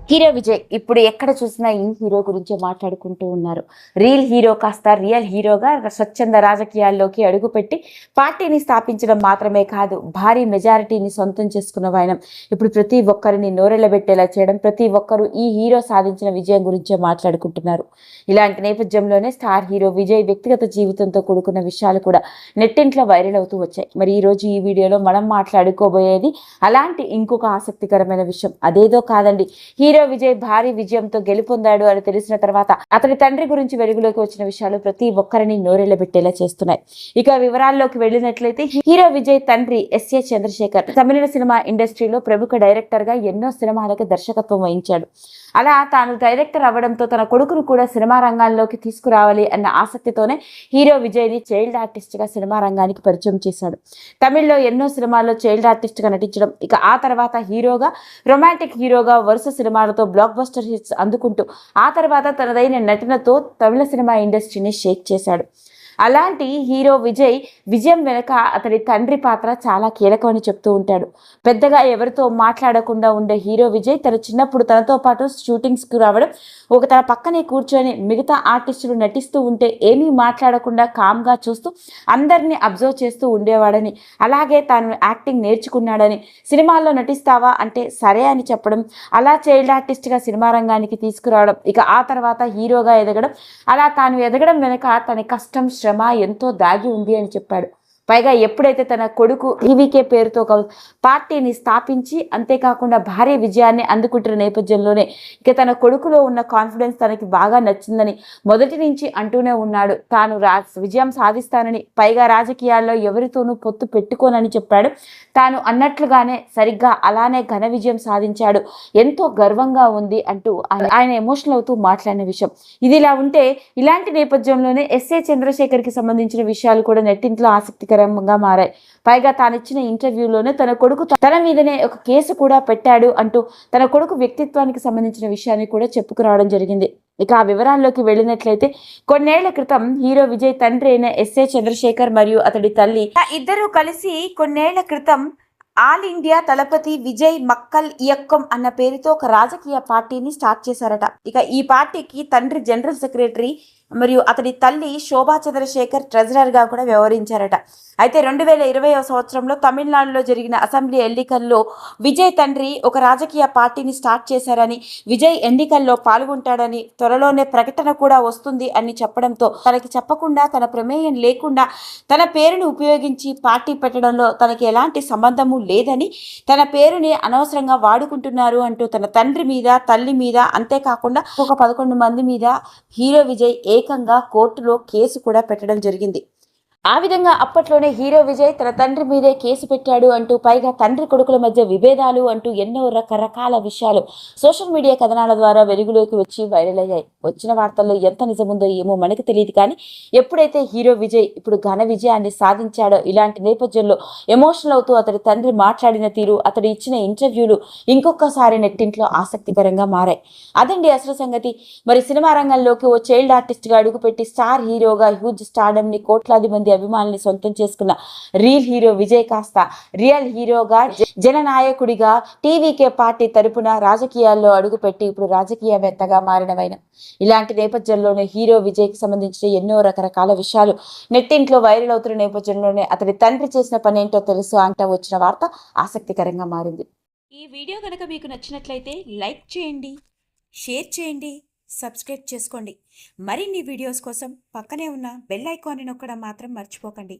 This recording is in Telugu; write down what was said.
హీరో విజయ్ ఇప్పుడు ఎక్కడ చూసినా ఈ హీరో గురించే మాట్లాడుకుంటూ ఉన్నారు. రియల్ హీరో కాస్త రియల్ హీరోగా స్వచ్ఛంద రాజకీయాల్లోకి అడుగుపెట్టి పార్టీని స్థాపించడం మాత్రమే కాదు, భారీ మెజారిటీని సొంతం చేసుకున్న ఆయన ఇప్పుడు ప్రతి ఒక్కరిని నోరెళ్లబెట్టేలా చేయడం, ప్రతి ఒక్కరూ ఈ హీరో సాధించిన విజయం గురించే మాట్లాడుకుంటున్నారు. ఇలాంటి నేపథ్యంలోనే స్టార్ హీరో విజయ్ వ్యక్తిగత జీవితంతో కూడుకున్న విషయాలు కూడా నెట్టింట్లో వైరల్ అవుతూ వచ్చాయి. మరి ఈ రోజు ఈ వీడియోలో మనం మాట్లాడుకోబోయేది అలాంటి ఇంకొక ఆసక్తికరమైన విషయం. అదేదో కాదండి, హీరో విజయ్ భారీ విజయంతో గెలుపొందాడు అని తెలిసిన తర్వాత అతని తండ్రి గురించి వెలుగులోకి వచ్చిన విషయాలు ప్రతి ఒక్కరిని నోరెళ్లబెట్టేలా చేస్తున్నాయి. ఇక వివరాల్లోకి వెళ్ళినట్లయితే హీరో విజయ్ తండ్రి ఎస్ఏ చంద్రశేఖర్ తమిళ సినిమా ఇండస్ట్రీలో ప్రముఖ డైరెక్టర్ గా ఎన్నో సినిమాలకు దర్శకత్వం వహించాడు. అలా తాను డైరెక్టర్ అవ్వడంతో తన కొడుకును కూడా సినిమా రంగాల్లోకి తీసుకురావాలి అన్న ఆసక్తితోనే హీరో విజయ్ ని చైల్డ్ ఆర్టిస్ట్ గా సినిమా రంగానికి పరిచయం చేశాడు. తమిళ్లో ఎన్నో సినిమాల్లో చైల్డ్ ఆర్టిస్ట్ గా నటించడం, ఇక ఆ తర్వాత హీరోగా, రొమాంటిక్ హీరోగా వరుస సినిమాలతో బ్లాక్ బస్టర్ హిట్స్ అందుకుంటూ ఆ తర్వాత తనదైన నటనతో తమిళ సినిమా ఇండస్ట్రీని షేక్ చేశాడు. అలాంటి హీరో విజయ్ విజయం వెనుక అతడి తండ్రి పాత్ర చాలా కీలకమని చెప్తూ ఉంటాడు. పెద్దగా ఎవరితో మాట్లాడకుండా ఉండే హీరో విజయ్ తన చిన్నప్పుడు తనతో పాటు షూటింగ్స్కి రావడం, తన పక్కనే కూర్చొని మిగతా ఆర్టిస్టులు నటిస్తూ ఉంటే ఏమీ మాట్లాడకుండా కామ్గా చూస్తూ అందరినీ అబ్జర్వ్ చేస్తూ ఉండేవాడని, అలాగే తాను యాక్టింగ్ నేర్చుకున్నాడని, సినిమాల్లో నటిస్తావా అంటే సరే అని చెప్పడం, అలా చైల్డ్ ఆర్టిస్ట్గా సినిమా రంగానికి తీసుకురావడం, ఇక ఆ తర్వాత హీరోగా ఎదగడం, అలా తాను ఎదగడం వెనుక తన కష్టం శ్రమ ఎంతో దాగి ఉంది అని చెప్పాడు. పైగా ఎప్పుడైతే తన కొడుకు ఈవీకే పేరుతో ఒక పార్టీని స్థాపించి అంతేకాకుండా భారీ విజయాన్ని అందుకుంటున్న నేపథ్యంలోనే ఇక తన కొడుకులో ఉన్న కాన్ఫిడెన్స్ తనకి బాగా నచ్చిందని మొదటి నుంచి అంటూనే ఉన్నాడు. తాను విజయం సాధిస్తానని, పైగా రాజకీయాల్లో ఎవరితోనూ పొత్తు పెట్టుకోనని చెప్పాడు. తాను అన్నట్లుగానే సరిగ్గా అలానే ఘన విజయం సాధించాడు, ఎంతో గర్వంగా ఉంది అంటూ ఆయన ఎమోషనల్ అవుతూ మాట్లాడిన విషయం. ఇది ఇలా ఉంటే ఇలాంటి నేపథ్యంలోనే ఎస్ఏ చంద్రశేఖర్ కి సంబంధించిన విషయాలు కూడా నెట్టింట్లో ఆసక్తికరంగా మారాయి. పైగా తానిచ్చిన ఇంటర్వ్యూలోనే తన కొడుకు తన మీదనే ఒక కేసు కూడా పెట్టాడు అంటూ తన కొడుకు వ్యక్తిత్వానికి సంబంధించిన విషయాన్ని కూడా చెప్పుకురావడం జరిగింది. ఇక ఆ వివరాల్లోకి వెళ్ళినట్లయితే కొన్నేళ్ల క్రితం హీరో విజయ్ తండ్రి అయిన ఎస్ఏ చంద్రశేఖర్ మరియు అతడి తల్లి ఇద్దరూ కలిసి కొన్నేళ్ల క్రితం ఆల్ ఇండియా దళపతి విజయ్ మక్కల్ ఇయక్కం అన్న పేరుతో ఒక రాజకీయ పార్టీని స్టార్ట్ చేశారట. ఇక ఈ పార్టీకి తండ్రి జనరల్ సెక్రటరీ మరియు అతడి తల్లి శోభా చంద్రశేఖర్ ట్రెజరర్ గా కూడా వ్యవహరించారట. అయితే 2020వ సంవత్సరంలో తమిళనాడులో జరిగిన అసెంబ్లీ ఎన్నికల్లో విజయ్ తండ్రి ఒక రాజకీయ పార్టీని స్టార్ట్ చేశారని, విజయ్ ఎన్నికల్లో పాల్గొంటాడని, త్వరలోనే ప్రకటన కూడా వస్తుంది అని చెప్పడంతో తనకి చెప్పకుండా, తన ప్రమేయం లేకుండా తన పేరును ఉపయోగించి పార్టీ పెట్టడంలో తనకి ఎలాంటి సంబంధము లేదని, తన పేరుని అనవసరంగా వాడుకుంటున్నారు అంటూ తన తండ్రి మీద, తల్లి మీద, అంతేకాకుండా ఒక 11 మంది మీద హీరో విజయ్ ఏకంగా కోర్టులో కేసు కూడా పెట్టడం జరిగింది. ఆ విధంగా అప్పట్లోనే హీరో విజయ్ తన తండ్రి మీదే కేసు పెట్టాడు అంటూ, పైగా తండ్రి కొడుకుల మధ్య విభేదాలు అంటూ ఎన్నో రకరకాల విషయాలు సోషల్ మీడియా కథనాల ద్వారా వెలుగులోకి వచ్చి వైరల్ అయ్యాయి. వచ్చిన వార్తల్లో ఎంత నిజముందో ఏమో మనకి తెలియదు, కానీ ఎప్పుడైతే హీరో విజయ్ ఇప్పుడు ఘన విజయాన్ని సాధించాడో ఇలాంటి నేపథ్యంలో ఎమోషనల్ అవుతూ అతడి తండ్రి మాట్లాడిన తీరు, అతడు ఇచ్చిన ఇంటర్వ్యూలు ఇంకొకసారి నెట్టింట్లో ఆసక్తికరంగా మారాయి. అదండి అసలు సంగతి. మరి సినిమా రంగంలోకి ఓ చైల్డ్ ఆర్టిస్ట్ గా అడుగుపెట్టి స్టార్ హీరోగా హ్యూజ్ స్టార్డమ్ ని, కోట్లాది మంది అభిమానుల్ని సొంతం చేసుకున్న రియల్ హీరో విజయ్ కాస్త రియల్ హీరోగా, జననాయకుడిగా టీవీకే పార్టీ తరపున రాజకీయాల్లో అడుగుపెట్టి ఇప్పుడు రాజకీయవేత్తగా మారినవైన. ఇలాంటి నేపథ్యంలోనే హీరో విజయ్ కి సంబంధించిన ఎన్నో రకరకాల విషయాలు నెట్టింట్లో వైరల్ అవుతున్న నేపథ్యంలోనే అతడి తండ్రి చేసిన పని ఏంటో తెలుసు అంటూ వచ్చిన వార్త ఆసక్తికరంగా మారింది. ఈ వీడియో కనుక మీకు నచ్చినట్లయితే లైక్ చేయండి, షేర్ చేయండి, సబ్స్క్రైబ్ చేసుకోండి. మరిన్ని వీడియోస్ కోసం పక్కనే ఉన్న బెల్ ఐకాన్ని నొక్కడం మాత్రం మర్చిపోకండి.